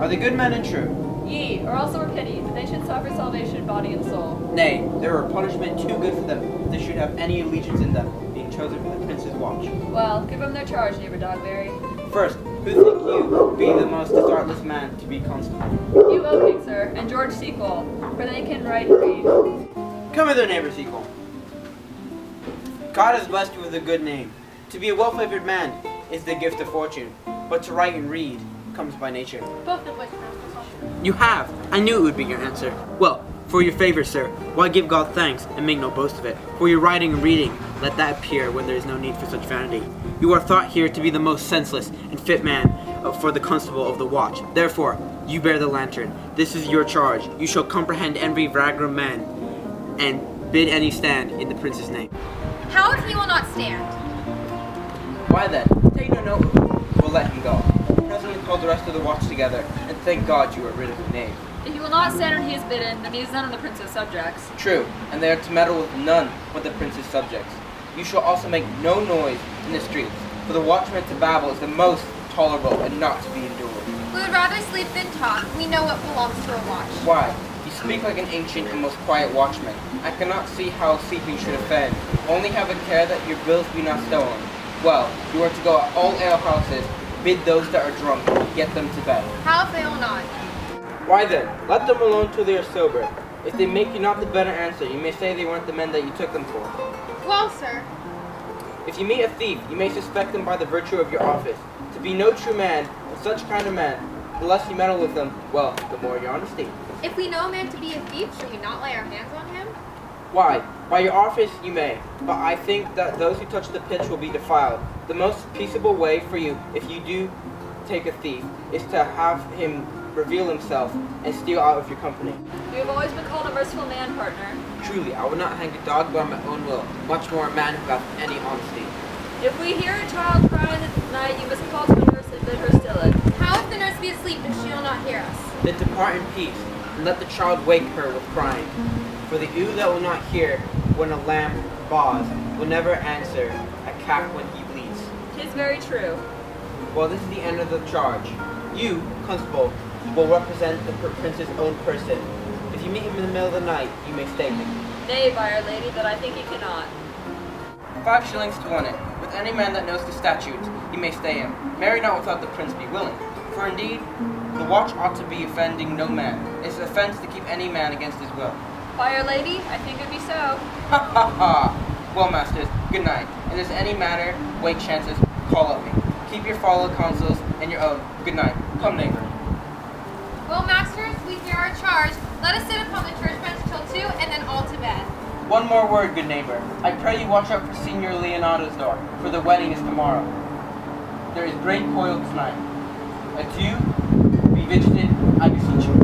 Are they good men and true? Ye, or also were pitied, but they should suffer salvation, body and soul. Nay, there were punishment too good for them, if they should have any allegiance in them, being chosen for the prince's watch. Well, give them their charge, neighbor Dogberry. First, who think you be the most thoughtless man to be constable? You, O King, sir, and George Sequel, for they can write and read. Come hither, neighbor Sequel. God has blessed you with a good name. To be a well-favored man is the gift of fortune, but to write and read comes by nature. Both of which are. You have. I knew it would be your answer. Well, for your favor, sir, why give God thanks and make no boast of it? For your writing and reading, let that appear when there is no need for such vanity. You are thought here to be the most senseless and fit man for the constable of the watch. Therefore, you bear the lantern. This is your charge. You shall comprehend every vagrom man and bid any stand in the prince's name. How if he will not stand? Why then, take no note of him. We'll let him go. Presently call the rest of the watch together, and thank God you are rid of the knave. If he will not stand when he is bidden, then he is none of the prince's subjects. True, and they are to meddle with none but the prince's subjects. You shall also make no noise in the streets, for the watchman to babble is the most tolerable and not to be endured. We would rather sleep than talk. We know what belongs to a watch. Why? You speak like an ancient and most quiet watchman. I cannot see how sleeping should offend. Only have a care that your bills be not stolen. Well, you are to go at all alehouses, bid those that are drunk, get them to bed. How if they will not? Why then, let them alone till they are sober. If they make you not the better answer, you may say they weren't the men that you took them for. Well, sir. If you meet a thief, you may suspect them by the virtue of your office. To be no true man, and such kind of man, the less you meddle with them, well, the more your honesty. If we know a man to be a thief, should we not lay our hands on him? Why, by your office you may, but I think that those who touch the pitch will be defiled. The most peaceable way for you, if you do take a thief, is to have him reveal himself and steal out of your company. You have always been called a merciful man, partner. Truly, I would not hang a dog by my own will, much more a man who hath any honesty. If we hear a child cry in the night, you must call to a nurse and bid her still it. How if the nurse be asleep and she will not hear us? Then depart in peace, and let the child wake her with crying. For the ewe that will not hear when a lamb baws will never answer a calf when he bleats. 'Tis very true. Well, this is the end of the charge. You, constable, will represent the prince's own person. If you meet him in the middle of the night, you may stay him. Nay, by our lady, that I think he cannot. 5 shillings to 1 it. With any man that knows the statutes, he may stay him. Marry not without the prince be willing. For indeed, the watch ought to be offending no man. It's an offense to keep any man against his will. By our lady, I think it be so. Ha ha ha! Well, masters, good night. If there's any matter, wait chances, call up me. Keep your follow counsels and your own. Good night. Come, neighbor. Well, masters, we hear our charge. Let us sit upon the church bench till 2 and then all to bed. One more word, good neighbor. I pray you watch out for Signor Leonardo's door, for the wedding is tomorrow. There is great coil tonight. Adieu, be vigilant, I beseech you.